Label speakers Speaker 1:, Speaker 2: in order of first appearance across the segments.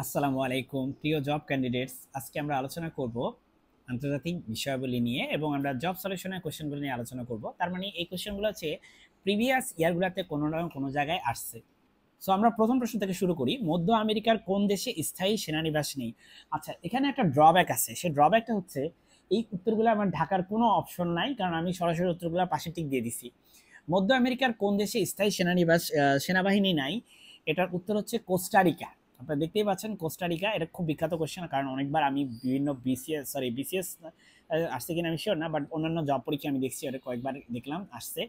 Speaker 1: আসসালামু আলাইকুম প্রিয় জব ক্যান্ডিডেটস। আজকে আমরা আলোচনা করব আন্তর্জাতিক বিষয়াবলী নিয়ে এবং আমরা জব সলিউশনের কোশ্চেনগুলো নিয়ে আলোচনা করব। তার মানে এই কোশ্চেনগুলো হচ্ছে প্রিভিয়াস ইয়ারগুলোতে কোনো না কোনো জায়গায় আসছে। সো আমরা প্রথম প্রশ্ন থেকে শুরু করি। মধ্য আমেরিকার কোন দেশে স্থায়ী সেনানিবাস নেই? আচ্ছা, এখানে একটা ড্রব্যাক আছে। সেই ড্রব্যাকটা হচ্ছে এই উত্তরগুলো আমার ঢাকার কোনো অপশন নাই, কারণ আমি সরাসরি উত্তরগুলো পাশে টিক দিয়ে দিছি। মধ্য আমেরিকার কোন দেশে স্থায়ী সেনানিবাস সেনাবাহিনী নাই? এটার উত্তর হচ্ছে কোস্টারিকা। আপনারা দেখতেই পাচ্ছেন কোস্টারিকা। এটা খুব বিখ্যাত কোশ্চেন, কারণ অনেকবার আমি বিভিন্ন বিসিএস আসছে কিনা আমি শিওর না, বাট অন্যান্য জব পরীক্ষা আমি দেখছি, এটা কয়েকবার দেখলাম আসছে।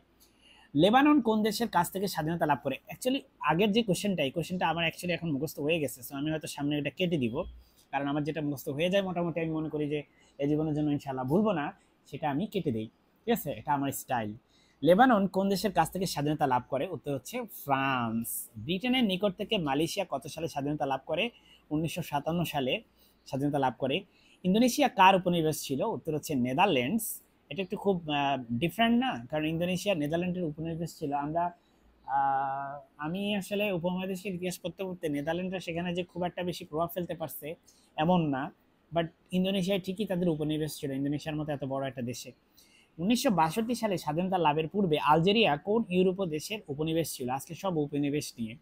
Speaker 1: লেবানন কোন দেশের কাছ থেকে স্বাধীনতা লাভ করে? অ্যাকচুয়ালি আগের যে কোশ্চেনটা, এই কোশ্চেনটা আমার অ্যাকচুয়ালি এখন মুখস্থ হয়ে গেছে, সো আমি হয়তো সামনে এটা কেটে দিব, কারণ আমার যেটা মুখস্থ হয়ে যায় মোটামুটি আমি মনে করি যে এই জীবনের জন্য ইনশাআল্লাহ ভুলবো না, সেটা আমি কেটে দিই। ঠিক আছে, এটা আমার স্টাইল। লেবানন কোন দেশের কাছ থেকে স্বাধীনতা লাভ করে? উত্তর হচ্ছে ফ্রান্স। ব্রিটেনের নিকট থেকে মালয়েশিয়া কত সালে স্বাধীনতা লাভ করে? 1957 সালে স্বাধীনতা লাভ করে। ইন্দোনেশিয়া কার উপনিবেশ ছিল? উত্তর হচ্ছে নেদারল্যান্ডস। এটা একটু খুব ডিফারেন্ট না, কারণ ইন্দোনেশিয়া নেদারল্যান্ডের উপনিবেশ ছিল। আমি আসলে উপমহাদেশের ইতিহাস পড়তে পড়তে নেদারল্যান্ডরা সেখানে যে খুব একটা বেশি প্রভাব ফেলতে পারছে এমন না, বাট ইন্দোনেশিয়ায় ঠিকই তাদের উপনিবেশ ছিল, ইন্দোনেশিয়ার মতো এত বড় একটা দেশে। 1962 সালে স্বাধীনতা লাভের পূর্বে আলজেরিয়া কোন ইউরোপীয় দেশের উপনিবেশ ছিল? আজকে সব উপনিবেশ নিয়ে।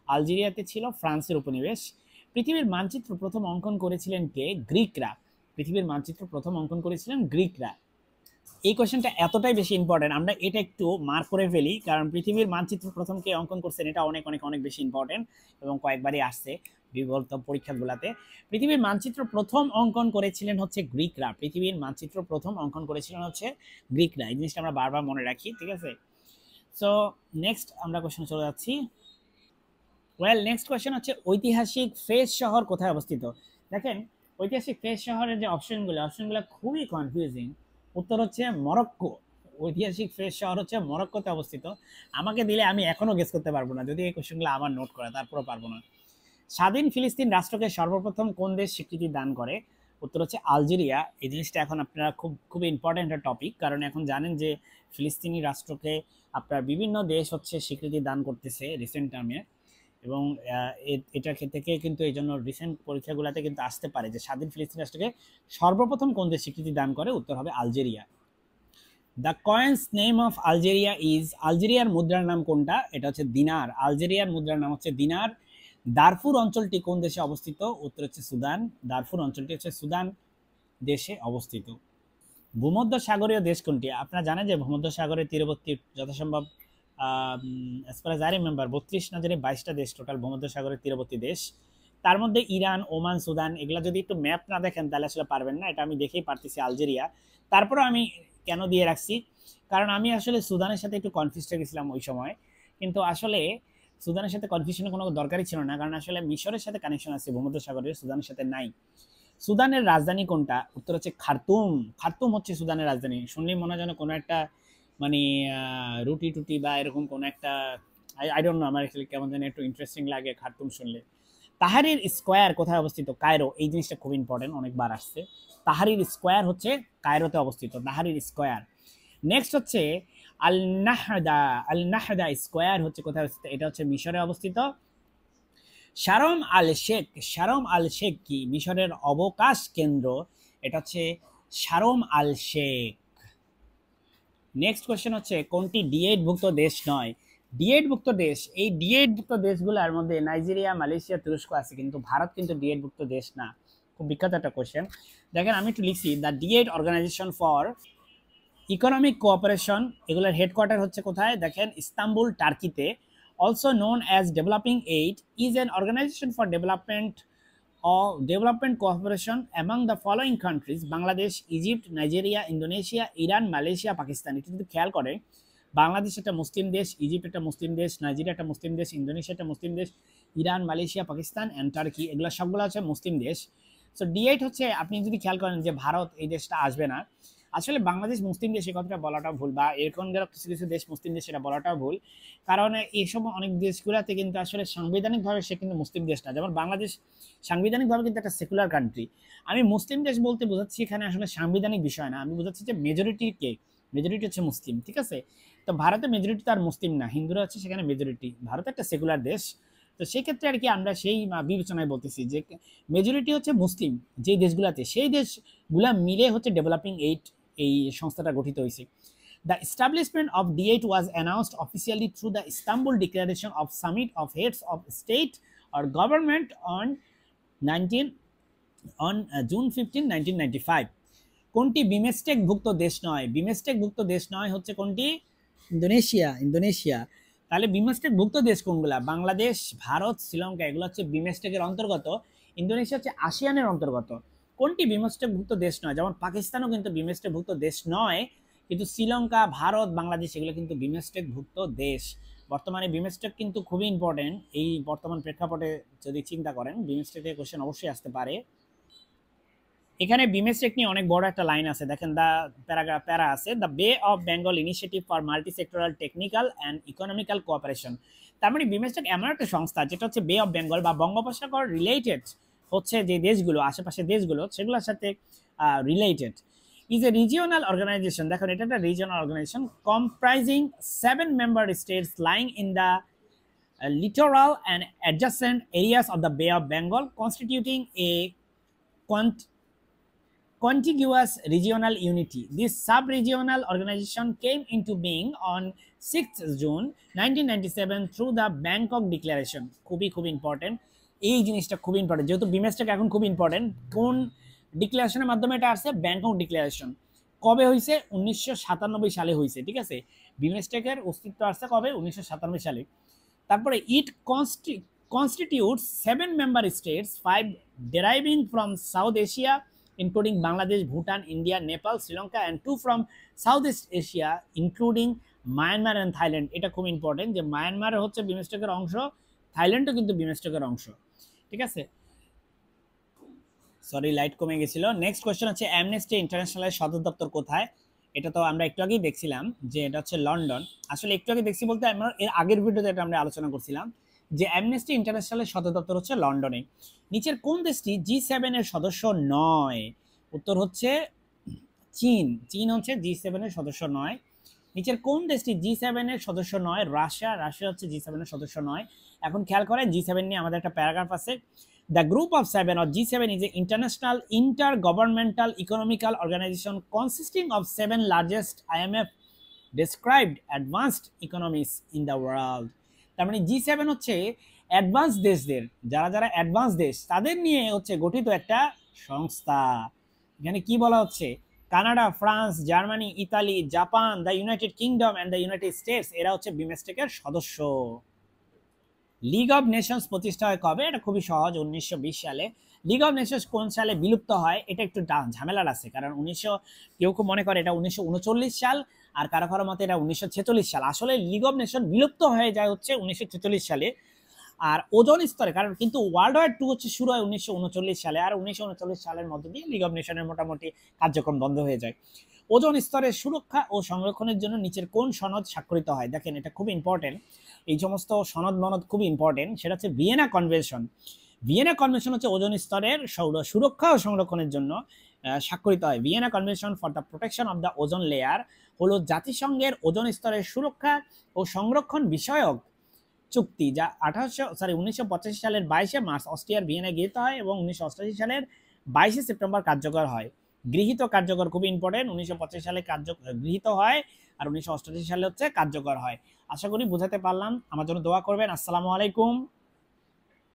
Speaker 1: আলজেরিয়াতে ছিল ফ্রান্সের উপনিবেশ। পৃথিবীর মানচিত্র প্রথম অঙ্কন করেছিলেন কে? গ্রিকরা। পৃথিবীর মানচিত্র প্রথম অঙ্কন করেছিলেন গ্রিকরা। এই কোশ্চেনটা এতটাই বেশি ইম্পর্টেন্ট, আমরা এটা একটু মার্ক করে ফেলি, কারণ পৃথিবীর মানচিত্র প্রথম কে অঙ্কন করছেন এটা অনেক অনেক অনেক বেশি ইম্পর্টেন্ট এবং কয়েকবারই আসছে বিগত পরীক্ষাগুলোতে। পৃথিবীর মানচিত্র প্রথম অঙ্কন করেছিলেন হচ্ছে গ্রিকরা। পৃথিবীর মানচিত্র প্রথম অঙ্কন করেছিলেন হচ্ছে গ্রিকরা। এই জিনিসটা আমরা বারবার মনে রাখি, ঠিক আছে? সো নেক্সট আমরা কোশ্চেন চলে যাচ্ছি। নেক্সট কোয়েশ্চেন হচ্ছে ঐতিহাসিক ফেজ শহর কোথায় অবস্থিত? দেখেন, ঐতিহাসিক ফেজ শহরের যে অপশনগুলো খুবই কনফিউজিং। উত্তর হচ্ছে মরক্কো। ঐতিহাসিক ফেজ শহর হচ্ছে মরক্কোতে অবস্থিত। আমাকে দিলে আমি এখনো গেস করতে পারবো না, যদি এই কোয়েশ্চেনগুলো আমার নোট করা, তারপরও পারবো না। স্বাধীন ফিলিস্তিন রাষ্ট্রকে সর্বপ্রথম কোন দেশ স্বীকৃতি দান করে? উত্তর হচ্ছে আলজেরিয়া। এই জিনিসটা এখন আপনারা খুব ইম্পর্টেন্ট একটা টপিক, কারণ এখন জানেন যে ফিলিস্তিনি রাষ্ট্রকে আপনার বিভিন্ন দেশ হচ্ছে স্বীকৃতি দান করতেছে রিসেন্ট টার্মে, এবং এটার থেকে কিন্তু এই জন্য রিসেন্ট পরীক্ষাগুলোতে কিন্তু আসতে পারে যে স্বাধীন ফিলিস্তিন রাষ্ট্রকে সর্বপ্রথম কোন দেশ স্বীকৃতি দান করে? উত্তর হবে Algeria. The coins name of Algeria is. আলজেরিয়ার মুদ্রার নাম কোনটা? এটা হচ্ছে দিনার। আলজেরিয়ার মুদ্রার নাম হচ্ছে দিনার। দারফুর অঞ্চলটি কোন দেশে অবস্থিত? উত্তর হচ্ছে সুদান। দারফুর অঞ্চলটি হচ্ছে সুদান দেশে অবস্থিত। ভূমধ্য সাগরীয় দেশ কোনটি? আপনারা জানেন যে ভূমধ্য সাগরের তীরবর্তী যথাসম্ভব as far age I remember 32 না জানি 22টা দেশ টোটাল ভূমধ্য সাগরের তীরবর্তী দেশ। তার মধ্যে ইরান, ওমান, সুদান, এগুলো যদি একটু ম্যাপ না দেখেন তাহলে আসলে পারবেন না। এটা আমি দেখেই পারতেছি আলজেরিয়া। তারপরে আমি কেন দিয়ে রাখছি, কারণ আমি আসলে সুদানের সাথে একটু কনফিউজ হয়ে গেছিলাম ওই সময়, কিন্তু আসলে সুদানের সাথে কনফিউশনের কোনো দরকারই ছিল না, কারণ আসলে মিশরের সাথে কানেকশন আছে ভূমধ্য সাগরের, সুদানের সাথে নাই। সুদানের রাজধানী কোনটা? উত্তর হচ্ছে খার্তুম। খার্তুম হচ্ছে সুদানের রাজধানী। শুনলেই মনে হয় যেন কোনো একটা মানে রুটি টুটি বা এরকম কোনো একটা, আই ডোন্ট নো, আমার আসলে কেমন যেন একটু ইন্টারেস্টিং লাগে খার্তুম শুনলে। তাহারির স্কোয়ার কোথায় অবস্থিত? কায়রো। এই জিনিসটা খুব ইম্পর্টেন্ট, অনেকবার আসছে। তাহারির স্কোয়ার হচ্ছে কায়রোতে অবস্থিত, তাহারির স্কোয়ার। নেক্সট হচ্ছে আল নাহদা। আল নাহদা স্কোয়ার হচ্ছে কোথায় অবস্থিত? এটা হচ্ছে মিশরে অবস্থিত। শারম আল শেখ। শারম আল শেখ কি মিশরের অবকাশ কেন্দ্র? এটা হচ্ছে শারম আল শেখ। নেক্সট কোয়েশ্চেন হচ্ছে কোনটি ডি8 ভুক্ত দেশ নয়? ডি8 ভুক্ত দেশ, এই ডি8 ভুক্ত দেশগুলোর মধ্যে নাইজেরিয়া, মালয়েশিয়া, তুরস্ক আছে, কিন্তু ভারত কিন্তু ডি8 ভুক্ত দেশ না। খুব বিখ্যাত একটা কোয়েশ্চেন। দেখেন আমি একটু লিখছি, দ্য ডি8 অর্গানাইজেশন ফর ইকোনমিক কোঅপারেশন, এগুলোর হেডকোয়ার্টার হচ্ছে কোথায়? দেখেন ইস্তাম্বুল, টার্কিতে। Also known as developing eight, is an organisation for development cooperation among the following countries: Bangladesh, Egypt, Nigeria, Indonesia, Iran, Malaysia, Pakistan. এটা যদি খেয়াল করে, বাংলাদেশ একটা মুসলিম দেশ, ইজিপ্ট একটা মুসলিম দেশ, নাইজেরিয়া একটা মুসলিম দেশ, ইন্দোনেশিয়া একটা মুসলিম দেশ, Iran, Malaysia, Pakistan and turkey, এগুলো সবগুলো হচ্ছে মুসলিম দেশ। সো ডি8 হচ্ছে, আপনি যদি খেয়াল করেন যে ভারত এই দেশটা আসবে না, আসলে বাংলাদেশ মুসলিম দেশ এই কথাটা বলাটাও ভুল, বা এরকম কিছু কিছু দেশ মুসলিম দেশ সেটা বলাটাও ভুল, কারণ এইসব অনেক দেশগুলোতে কিন্তু আসলে সাংবিধানিকভাবে সে কিন্তু মুসলিম দেশ না। যেমন বাংলাদেশ সাংবিধানিকভাবে কিন্তু একটা সেকুলার কান্ট্রি। আমি মুসলিম দেশ বলতে বোঝাচ্ছি এখানে আসলে সাংবিধানিক বিষয় না, আমি বোঝাচ্ছি যে মেজরিটি কে, মেজরিটি হচ্ছে মুসলিম, ঠিক আছে? তো ভারতে মেজরিটি তো আর মুসলিম না, হিন্দুরা হচ্ছে সেখানে মেজরিটি। ভারত একটা সেকুলার দেশ। তো সেক্ষেত্রে আর কি আমরা সেই বিবেচনায় বলতেছি যে মেজরিটি হচ্ছে মুসলিম যেই দেশগুলোতে, সেই দেশগুলা মিলে হচ্ছে ডেভেলপিং এইড এই সংস্থাটা গঠিত হয়েছে। The establishment of D8 was announced officially through the Istanbul Declaration of Summit of Heads of State or Government on June 15, 1995. কোনটি বিমস্টেক ভুক্ত দেশ নয়? বিমস্টেক ভুক্ত দেশ নয় হচ্ছে কোনটি? ইন্দোনেশিয়া। তাহলে বিমস্টেক ভুক্ত দেশ কোনগুলা? বাংলাদেশ, ভারত, শ্রীলঙ্কা, এগুলো হচ্ছে বিমস্টেকের অন্তর্গত। ইন্দোনেশিয়া হচ্ছে আসিয়ানের অন্তর্গত। কোনটি বিমস্টেক ভুক্ত দেশ নয়? যেমন পাকিস্তানও কিন্তু বিমস্টেক ভুক্ত দেশ নয়, কিন্তু শ্রীলঙ্কা, ভারত, বাংলাদেশ এগুলো কিন্তু বিমস্টেক ভুক্ত দেশ। বর্তমানে বিমস্টেক কিন্তু খুবই ইম্পর্টেন্ট। এই বর্তমান প্রেক্ষাপটে যদি চিন্তা করেন বিমস্টেকের কোশ্চেন অবশ্যই আসতে পারে। এখানে বিমস্টেক নিয়ে অনেক বড় একটা লাইন আছে, দেখেন দা প্যারা আছে, দ্য বে of Bengal initiative for multi sectoral technical and economical cooperation. তার মানে বিমস্টেক এমন একটা সংস্থা যেটা হচ্ছে বে অফ বেঙ্গল বা বঙ্গোপসাগর রিলেটেড হচ্ছে যে দেশগুলো, আশেপাশে দেশগুলো, সেগুলোর সাথে related. Is a regional organization, দেখেন এটা একটা regional organization comprising 7 member states lying in the littoral and adjacent areas of the Bay of Bengal, constituting a contiguous regional unity. This sub-regional organization came into being on 6th June 1997 through the Bangkok Declaration. খুবই important, এই জিনিসটা খুবই important, যেহেতু বিমস্টেক এখন খুব important. কোন ডিক্লারেশনের মাধ্যমে এটা আসছে? Bangkok declaration. কবে হয়েছে? 1997 সালে হয়েছে, ঠিক আছে। বিমস্টেকের অস্তিত্ব আসছে কবে? 1997 সালে। তারপরে ইট constitutes 7 member states, 5 deriving from South Asia including Bangladesh, Bhutan, India, Nepal, Sri Lanka, and 2 from Southeast Asia including Myanmar and Thailand. এটা খুব ইম্পর্টেন্ট যে মায়ানমার হচ্ছে বিমস্টেকের অংশ, থাইল্যান্ডও কিন্তু বিমস্টেকের অংশ, ঠিক আছে। সরি, লাইট কমে গেছিল। নেক্সট কোয়েশ্চেন হচ্ছে অ্যামনেস্টি ইন্টারন্যাশনালের সদর দপ্তর কোথায়? এটা তো আমরা একটু আগেই দেখছিলাম যে এটা হচ্ছে লন্ডন। আসলে একটু আগে দেখছি বলতে আমরা এর আগের ভিডিওতে এটা আমরা আলোচনা করছিলাম যে অ্যামনেস্টি ইন্টারন্যাশনালের সদর দপ্তর হচ্ছে লন্ডনে। নিচের কোন দেশটি G7 এর সদস্য নয়? উত্তর হচ্ছে চীন। চীন হচ্ছে G7 এর সদস্য নয়। নিচের কোন দেশটি G7 এর সদস্য নয়? রাশিয়া হচ্ছে G7 এর সদস্য নয়। এখন খেয়াল করেন G7 নিয়ে আমাদের একটা প্যারাগ্রাফ আছে। The Group of Seven or G7 is an international intergovernmental economical organization consisting of 7 largest IMF described advanced economies in the world. তার মানে G7 হচ্ছে অ্যাডভান্স দেশদের, যারা অ্যাডভান্স দেশ তাদের নিয়ে হচ্ছে গঠিত একটা সংস্থা। এখানে কি বলা হচ্ছে? Canada, France, Germany, Italy, Japan, the United kingdom and the United states এরা হচ্ছে বিমস্টেকের সদস্য। লিগ অফ নেশনস প্রতিষ্ঠা হয় কবে? এটা খুবই সহজ, 1920 সালে। লিগ অফ নেশনস কোন সালে বিলুপ্ত হয়? এটা একটু ঝামেলার আছে, কারণ কেউ মনে করে এটা 1939 সাল, আর কারো মতে এটা 1946 সাল। আসলে লিগ অফ নেশন বিলুপ্ত হয়ে যায় হচ্ছে 1946 সালে। আর ওজন স্তরে, কারণ কিন্তু ওয়ার্ল্ড ওয়ার II হচ্ছে শুরু হয় 1939 সালে, আর 1939 সালের মধ্য দিয়ে লিগ অফ নেশনের মোটামুটি কার্যক্রম বন্ধ হয়ে যায়। ওজন স্তরের সুরক্ষা ও সংরক্ষণের জন্য নিচের কোন সনদ স্বাক্ষরিত হয়? দেখেন এটা খুব ইম্পর্টেন্ট, এই সমস্ত সনদ খুব ইম্পর্টেন্ট। সেটা হচ্ছে ভিয়েনা কনভেনশন। ভিয়েনা কনভেনশন হচ্ছে ওজন স্তরের সুরক্ষা ও সংরক্ষণের জন্য স্বাক্ষরিত হয়। Vienna convention for the protection of the ওজন লেয়ার হলো জাতিসংঘের ওজন স্তরের সুরক্ষা ও সংরক্ষণ বিষয়ক চুক্তি, যা 1985 সালের 22শে মার্চ অস্ট্রিয়ার ভিয়েনায় গৃহীত হয় এবং 1988 সালের 22শে সেপ্টেম্বর কার্যকর হয়। গৃহীত কার্যকর খুব ইম্পর্টেন্ট, 1985 সালে গৃহীত হয় আর 1988 সালে হচ্ছে কার্যকর হয়। আশা করি বোঝাতে পারলাম। আমার জন্য দোয়া করবেন। আসসালামু আলাইকুম।